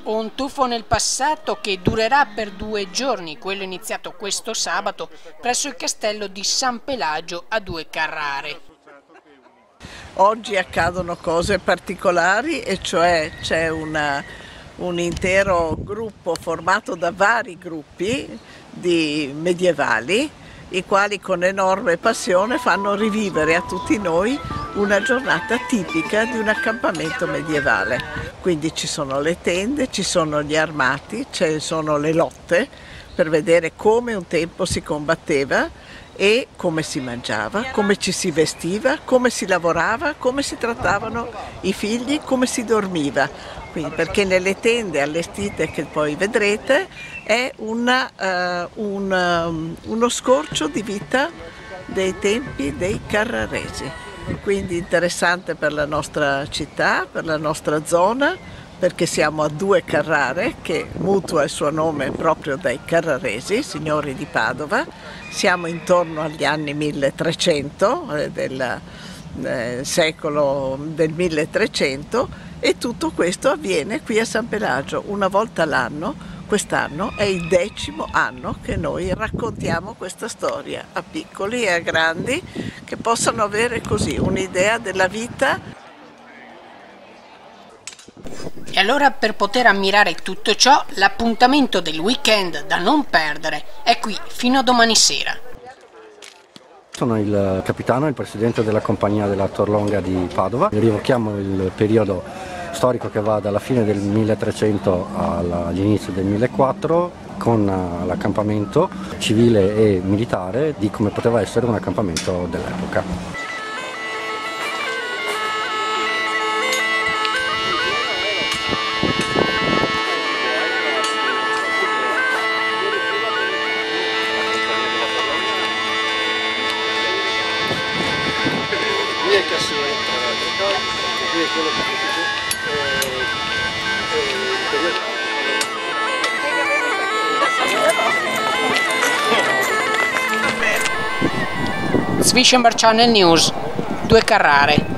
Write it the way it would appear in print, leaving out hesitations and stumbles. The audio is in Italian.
Un tuffo nel passato che durerà per 2 giorni, quello iniziato questo sabato presso il castello di San Pelagio a Due Carrare. Oggi accadono cose particolari, e cioè c'è un intero gruppo formato da vari gruppi di medievali, i quali con enorme passione fanno rivivere a tutti noi una giornata tipica di un accampamento medievale. Quindi ci sono le tende, ci sono gli armati, ci sono le lotte per vedere come un tempo si combatteva e come si mangiava, come ci si vestiva, come si lavorava, come si trattavano i figli, come si dormiva. Quindi, perché nelle tende allestite che poi vedrete è uno scorcio di vita dei tempi dei carraresi. Quindi interessante per la nostra città, per la nostra zona, perché siamo a Due Carrare, che mutua il suo nome proprio dai carraresi, signori di Padova. Siamo intorno agli anni 1300, del secolo del 1300, e tutto questo avviene qui a San Pelagio una volta l'anno. Quest'anno è il 10° anno che noi raccontiamo questa storia a piccoli e a grandi, che possano avere così un'idea della vita. E allora, per poter ammirare tutto ciò, l'appuntamento del weekend da non perdere è qui fino a domani sera. Sono il capitano e il presidente della compagnia della Torlonga di Padova. Rievochiamo il periodo storico che va dalla fine del 1300 all'inizio del 1400, con l'accampamento civile e militare di come poteva essere un accampamento dell'epoca. Qui è Cassino, qui è quello che Svischenberg Channel News, Due Carrare.